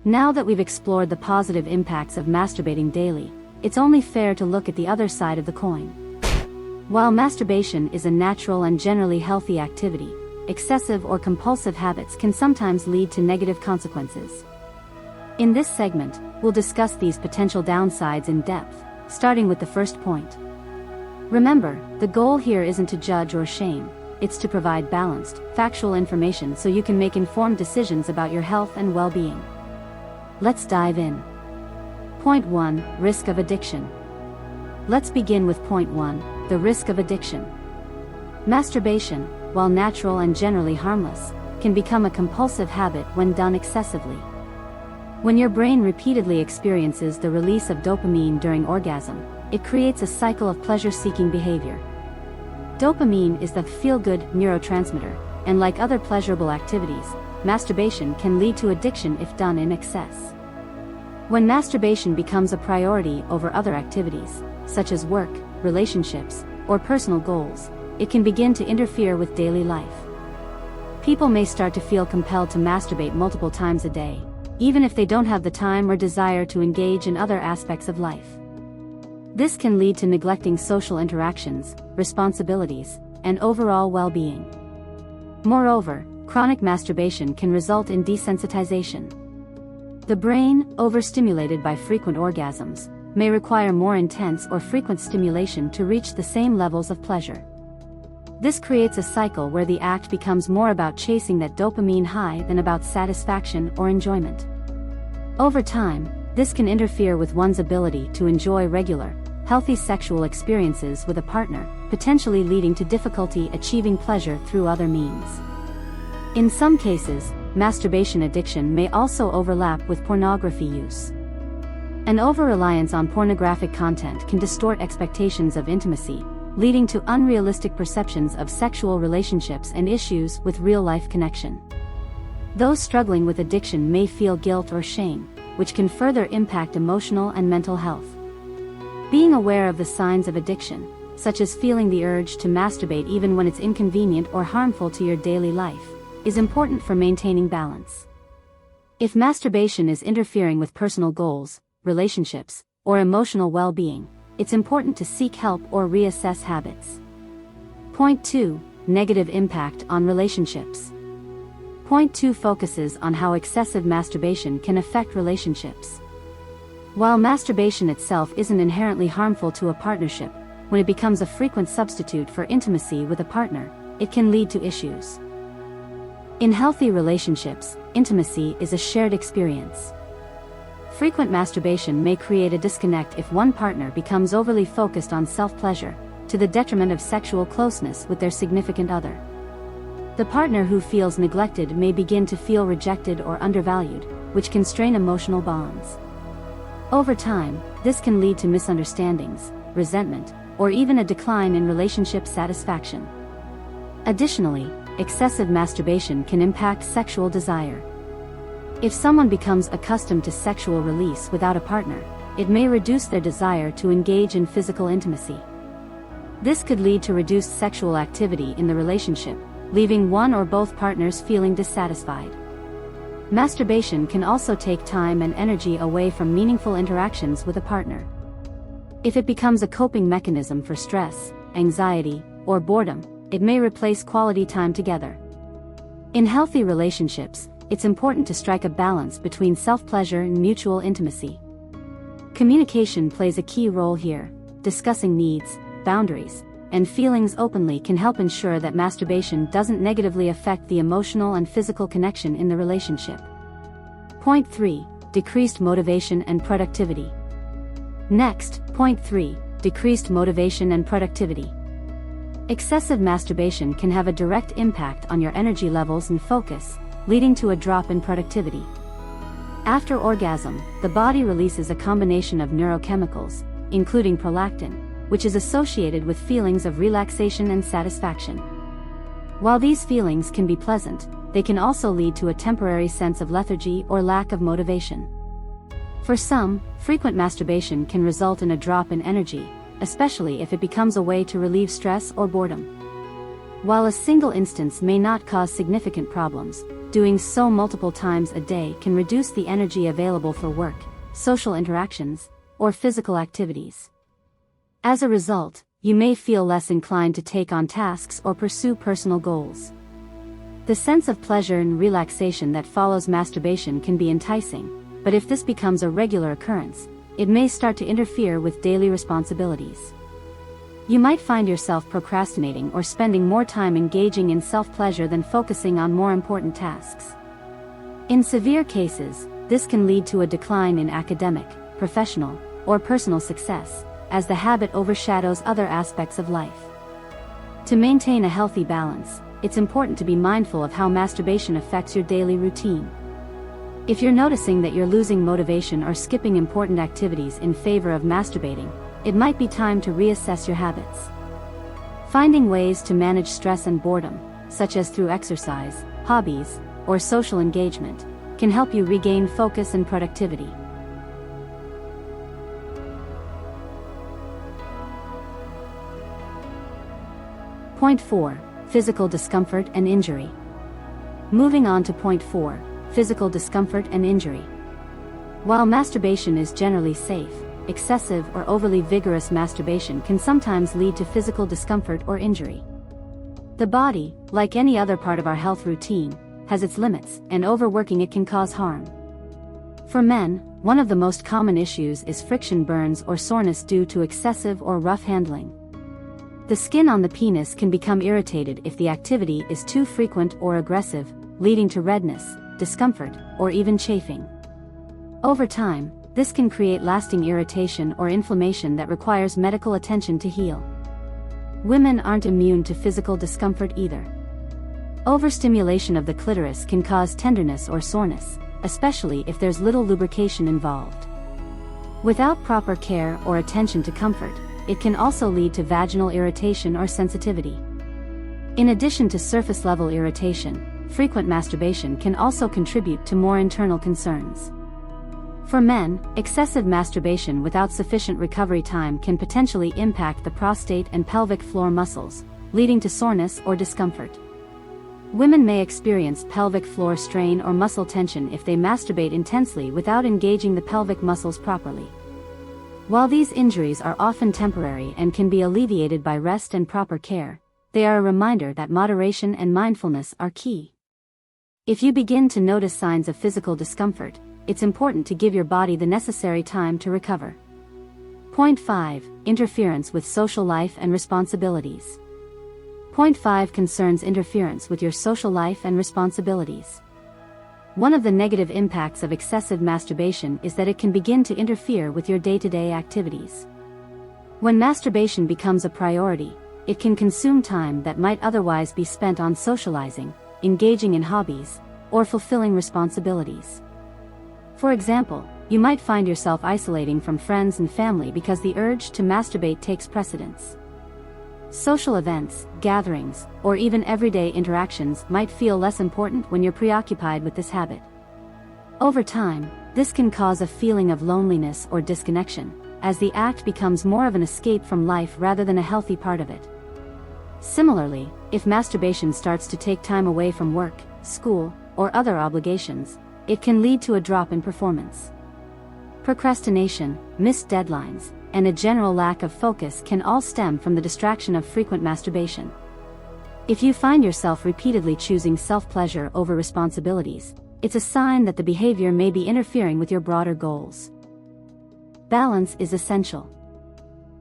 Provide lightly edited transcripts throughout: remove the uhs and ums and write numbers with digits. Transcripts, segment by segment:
Now that we've explored the positive impacts of masturbating daily, it's only fair to look at the other side of the coin. While masturbation is a natural and generally healthy activity, excessive or compulsive habits can sometimes lead to negative consequences. In this segment, we'll discuss these potential downsides in depth, starting with the first point. Remember, the goal here isn't to judge or shame, it's to provide balanced, factual information so you can make informed decisions about your health and well-being. Let's dive in. Point 1. Risk of addiction. Let's begin with point 1, the risk of addiction. Masturbation, while natural and generally harmless, can become a compulsive habit when done excessively. When your brain repeatedly experiences the release of dopamine during orgasm, it creates a cycle of pleasure-seeking behavior. Dopamine is the feel-good neurotransmitter, and like other pleasurable activities, masturbation can lead to addiction if done in excess. When masturbation becomes a priority over other activities, such as work, relationships, or personal goals, it can begin to interfere with daily life. People may start to feel compelled to masturbate multiple times a day, even if they don't have the time or desire to engage in other aspects of life. This can lead to neglecting social interactions, responsibilities, and overall well-being. Moreover, chronic masturbation can result in desensitization. The brain, overstimulated by frequent orgasms, may require more intense or frequent stimulation to reach the same levels of pleasure. This creates a cycle where the act becomes more about chasing that dopamine high than about satisfaction or enjoyment. Over time, this can interfere with one's ability to enjoy regular, healthy sexual experiences with a partner, potentially leading to difficulty achieving pleasure through other means. In some cases, masturbation addiction may also overlap with pornography use. An over-reliance on pornographic content can distort expectations of intimacy, leading to unrealistic perceptions of sexual relationships and issues with real-life connection. Those struggling with addiction may feel guilt or shame, which can further impact emotional and mental health. Being aware of the signs of addiction, such as feeling the urge to masturbate even when it's inconvenient or harmful to your daily life, is important for maintaining balance. If masturbation is interfering with personal goals, relationships, or emotional well-being, it's important to seek help or reassess habits. Point 2. Negative impact on relationships. Point 2 focuses on how excessive masturbation can affect relationships. While masturbation itself isn't inherently harmful to a partnership, when it becomes a frequent substitute for intimacy with a partner, it can lead to issues. In healthy relationships, intimacy is a shared experience. Frequent masturbation may create a disconnect if one partner becomes overly focused on self-pleasure, to the detriment of sexual closeness with their significant other. The partner who feels neglected may begin to feel rejected or undervalued, which can strain emotional bonds. Over time, this can lead to misunderstandings, resentment, or even a decline in relationship satisfaction. Additionally, excessive masturbation can impact sexual desire. If someone becomes accustomed to sexual release without a partner, it may reduce their desire to engage in physical intimacy. This could lead to reduced sexual activity in the relationship, leaving one or both partners feeling dissatisfied. Masturbation can also take time and energy away from meaningful interactions with a partner. If it becomes a coping mechanism for stress, anxiety, or boredom, it may replace quality time together. In healthy relationships, it's important to strike a balance between self-pleasure and mutual intimacy. Communication plays a key role here. Discussing needs, boundaries, and feelings openly can help ensure that masturbation doesn't negatively affect the emotional and physical connection in the relationship. Point 3. Decreased motivation and productivity. Next, point 3. Decreased motivation and productivity. Excessive masturbation can have a direct impact on your energy levels and focus, leading to a drop in productivity. After orgasm, the body releases a combination of neurochemicals, including prolactin, which is associated with feelings of relaxation and satisfaction. While these feelings can be pleasant, they can also lead to a temporary sense of lethargy or lack of motivation. For some, frequent masturbation can result in a drop in energy, especially if it becomes a way to relieve stress or boredom. While a single instance may not cause significant problems, doing so multiple times a day can reduce the energy available for work, social interactions, or physical activities. As a result, you may feel less inclined to take on tasks or pursue personal goals. The sense of pleasure and relaxation that follows masturbation can be enticing, but if this becomes a regular occurrence, it may start to interfere with daily responsibilities. You might find yourself procrastinating or spending more time engaging in self-pleasure than focusing on more important tasks. In severe cases, this can lead to a decline in academic, professional, or personal success, as the habit overshadows other aspects of life. To maintain a healthy balance, it's important to be mindful of how masturbation affects your daily routine. If you're noticing that you're losing motivation or skipping important activities in favor of masturbating, it might be time to reassess your habits. Finding ways to manage stress and boredom, such as through exercise, hobbies, or social engagement, can help you regain focus and productivity. Point 4. Physical discomfort and injury. Moving on to point 4. Physical discomfort and injury. While masturbation is generally safe, excessive or overly vigorous masturbation can sometimes lead to physical discomfort or injury. The body, like any other part of our health routine, has its limits, and overworking it can cause harm. For men, one of the most common issues is friction burns or soreness due to excessive or rough handling. The skin on the penis can become irritated if the activity is too frequent or aggressive, leading to redness, discomfort, or even chafing. Over time, this can create lasting irritation or inflammation that requires medical attention to heal. Women aren't immune to physical discomfort either. Overstimulation of the clitoris can cause tenderness or soreness, especially if there's little lubrication involved. Without proper care or attention to comfort, it can also lead to vaginal irritation or sensitivity. In addition to surface-level irritation, frequent masturbation can also contribute to more internal concerns. For men, excessive masturbation without sufficient recovery time can potentially impact the prostate and pelvic floor muscles, leading to soreness or discomfort. Women may experience pelvic floor strain or muscle tension if they masturbate intensely without engaging the pelvic muscles properly. While these injuries are often temporary and can be alleviated by rest and proper care, they are a reminder that moderation and mindfulness are key. If you begin to notice signs of physical discomfort, it's important to give your body the necessary time to recover. Point 5. Interference with social life and responsibilities. Point 5 concerns interference with your social life and responsibilities. One of the negative impacts of excessive masturbation is that it can begin to interfere with your day-to-day activities. When masturbation becomes a priority, it can consume time that might otherwise be spent on socializing, engaging in hobbies, or fulfilling responsibilities. For example, you might find yourself isolating from friends and family because the urge to masturbate takes precedence. Social events, gatherings, or even everyday interactions might feel less important when you're preoccupied with this habit. Over time, this can cause a feeling of loneliness or disconnection, as the act becomes more of an escape from life rather than a healthy part of it. Similarly, if masturbation starts to take time away from work, school, or other obligations, it can lead to a drop in performance. Procrastination, missed deadlines, and a general lack of focus can all stem from the distraction of frequent masturbation. If you find yourself repeatedly choosing self-pleasure over responsibilities, it's a sign that the behavior may be interfering with your broader goals. Balance is essential.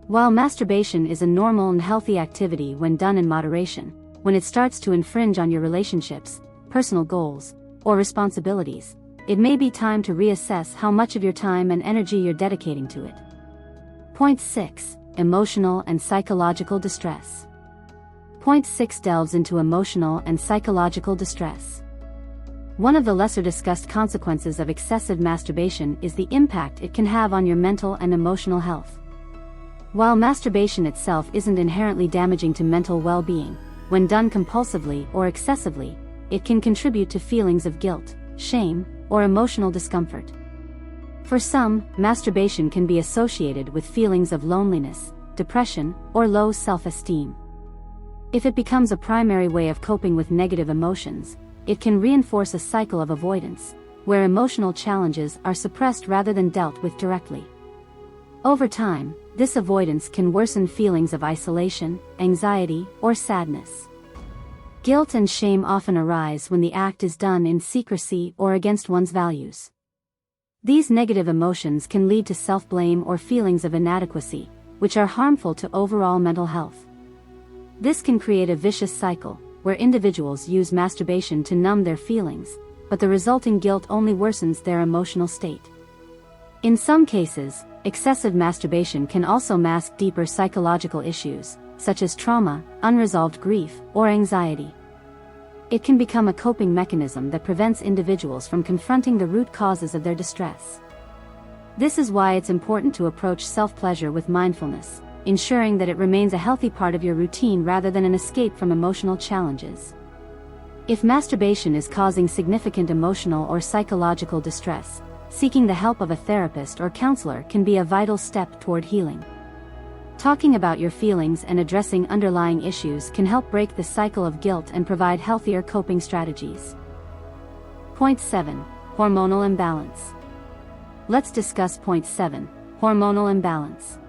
While masturbation is a normal and healthy activity when done in moderation, when it starts to infringe on your relationships, personal goals, or responsibilities, it may be time to reassess how much of your time and energy you're dedicating to it. Point 6. Emotional and psychological distress. Point 6 delves into emotional and psychological distress. One of the lesser discussed consequences of excessive masturbation is the impact it can have on your mental and emotional health. While masturbation itself isn't inherently damaging to mental well-being, when done compulsively or excessively, it can contribute to feelings of guilt, shame, or emotional discomfort. For some, masturbation can be associated with feelings of loneliness, depression, or low self-esteem. If it becomes a primary way of coping with negative emotions, it can reinforce a cycle of avoidance, where emotional challenges are suppressed rather than dealt with directly. Over time, this avoidance can worsen feelings of isolation, anxiety, or sadness. Guilt and shame often arise when the act is done in secrecy or against one's values. These negative emotions can lead to self-blame or feelings of inadequacy, which are harmful to overall mental health. This can create a vicious cycle, where individuals use masturbation to numb their feelings, but the resulting guilt only worsens their emotional state. In some cases, excessive masturbation can also mask deeper psychological issues, such as trauma, unresolved grief, or anxiety. It can become a coping mechanism that prevents individuals from confronting the root causes of their distress. This is why it's important to approach self-pleasure with mindfulness, ensuring that it remains a healthy part of your routine rather than an escape from emotional challenges. If masturbation is causing significant emotional or psychological distress, seeking the help of a therapist or counselor can be a vital step toward healing. Talking about your feelings and addressing underlying issues can help break the cycle of guilt and provide healthier coping strategies. Point 7. Hormonal imbalance. Let's discuss point 7. Hormonal imbalance.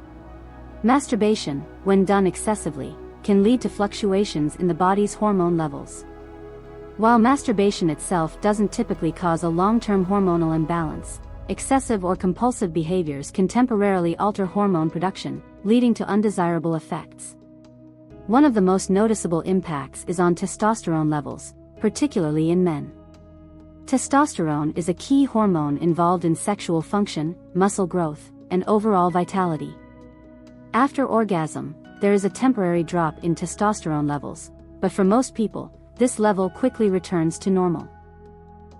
Masturbation, when done excessively, can lead to fluctuations in the body's hormone levels. While masturbation itself doesn't typically cause a long-term hormonal imbalance, excessive or compulsive behaviors can temporarily alter hormone production, leading to undesirable effects. One of the most noticeable impacts is on testosterone levels, particularly in men. Testosterone is a key hormone involved in sexual function, muscle growth, and overall vitality. After orgasm, there is a temporary drop in testosterone levels, but for most people, this level quickly returns to normal.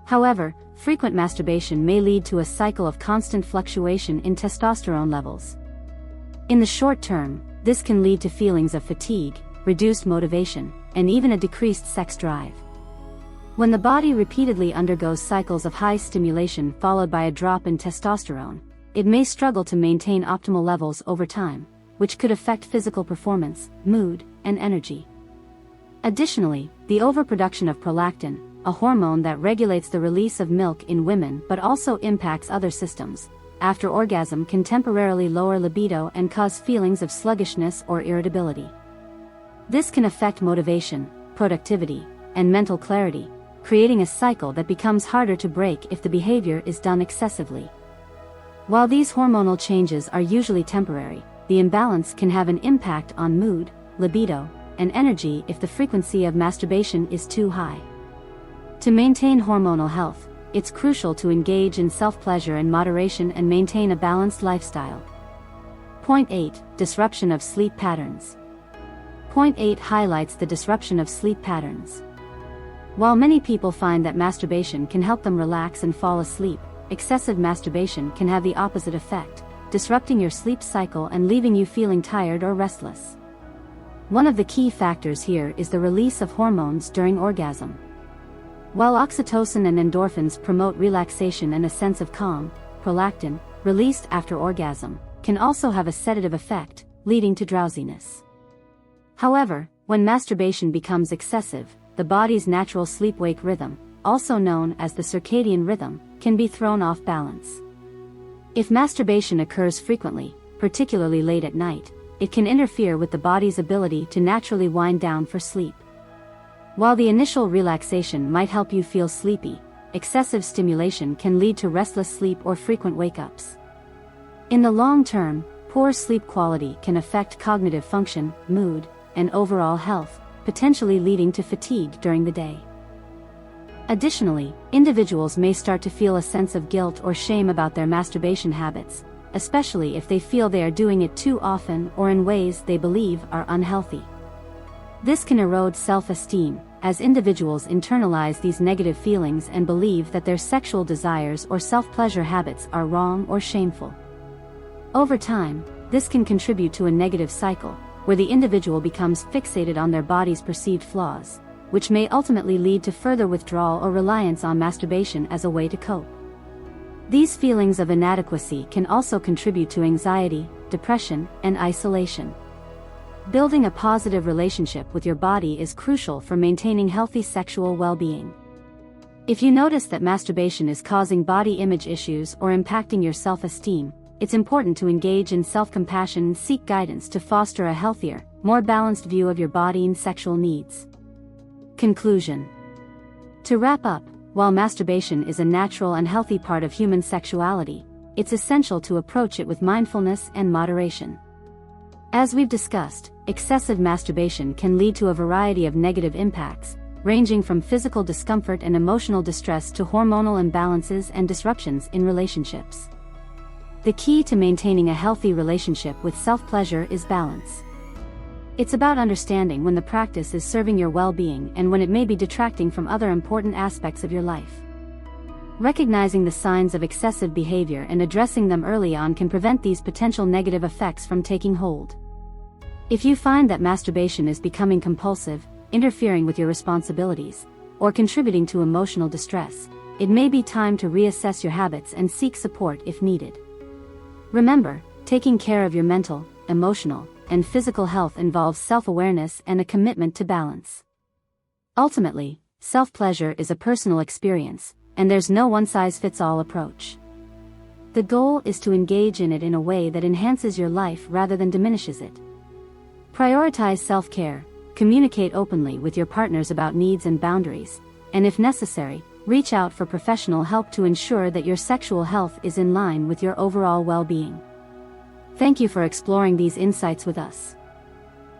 However, frequent masturbation may lead to a cycle of constant fluctuation in testosterone levels. In the short term, this can lead to feelings of fatigue, reduced motivation, and even a decreased sex drive. When the body repeatedly undergoes cycles of high stimulation followed by a drop in testosterone, it may struggle to maintain optimal levels over time, which could affect physical performance, mood, and energy. Additionally, the overproduction of prolactin, a hormone that regulates the release of milk in women but also impacts other systems, after orgasm can temporarily lower libido and cause feelings of sluggishness or irritability. This can affect motivation, productivity, and mental clarity, creating a cycle that becomes harder to break if the behavior is done excessively. While these hormonal changes are usually temporary, the imbalance can have an impact on mood, libido, and energy if the frequency of masturbation is too high. To maintain hormonal health, it's crucial to engage in self-pleasure in moderation and maintain a balanced lifestyle. Point 8. Disruption of sleep patterns. Point 8 highlights the disruption of sleep patterns. While many people find that masturbation can help them relax and fall asleep, excessive masturbation can have the opposite effect, disrupting your sleep cycle and leaving you feeling tired or restless. One of the key factors here is the release of hormones during orgasm. While oxytocin and endorphins promote relaxation and a sense of calm, prolactin, released after orgasm, can also have a sedative effect, leading to drowsiness. However, when masturbation becomes excessive, the body's natural sleep-wake rhythm, also known as the circadian rhythm, can be thrown off balance. If masturbation occurs frequently, particularly late at night, it can interfere with the body's ability to naturally wind down for sleep. While the initial relaxation might help you feel sleepy, excessive stimulation can lead to restless sleep or frequent wake-ups. In the long term, poor sleep quality can affect cognitive function, mood, and overall health, potentially leading to fatigue during the day. Additionally, individuals may start to feel a sense of guilt or shame about their masturbation habits, especially if they feel they are doing it too often or in ways they believe are unhealthy. This can erode self-esteem, as individuals internalize these negative feelings and believe that their sexual desires or self-pleasure habits are wrong or shameful. Over time, this can contribute to a negative cycle, where the individual becomes fixated on their body's perceived flaws, which may ultimately lead to further withdrawal or reliance on masturbation as a way to cope. These feelings of inadequacy can also contribute to anxiety, depression, and isolation. Building a positive relationship with your body is crucial for maintaining healthy sexual well-being. If you notice that masturbation is causing body image issues or impacting your self-esteem, it's important to engage in self-compassion and seek guidance to foster a healthier, more balanced view of your body and sexual needs. Conclusion. To wrap up, while masturbation is a natural and healthy part of human sexuality, it's essential to approach it with mindfulness and moderation. As we've discussed, excessive masturbation can lead to a variety of negative impacts, ranging from physical discomfort and emotional distress to hormonal imbalances and disruptions in relationships. The key to maintaining a healthy relationship with self-pleasure is balance. It's about understanding when the practice is serving your well-being and when it may be detracting from other important aspects of your life. Recognizing the signs of excessive behavior and addressing them early on can prevent these potential negative effects from taking hold. If you find that masturbation is becoming compulsive, interfering with your responsibilities, or contributing to emotional distress, it may be time to reassess your habits and seek support if needed. Remember, taking care of your mental, emotional, and physical health involves self-awareness and a commitment to balance. Ultimately, self-pleasure is a personal experience, and there's no one-size-fits-all approach. The goal is to engage in it in a way that enhances your life rather than diminishes it. Prioritize self-care, communicate openly with your partners about needs and boundaries, and if necessary, reach out for professional help to ensure that your sexual health is in line with your overall well-being. Thank you for exploring these insights with us.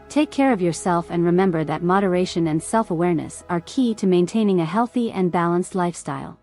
Take care of yourself and remember that moderation and self-awareness are key to maintaining a healthy and balanced lifestyle.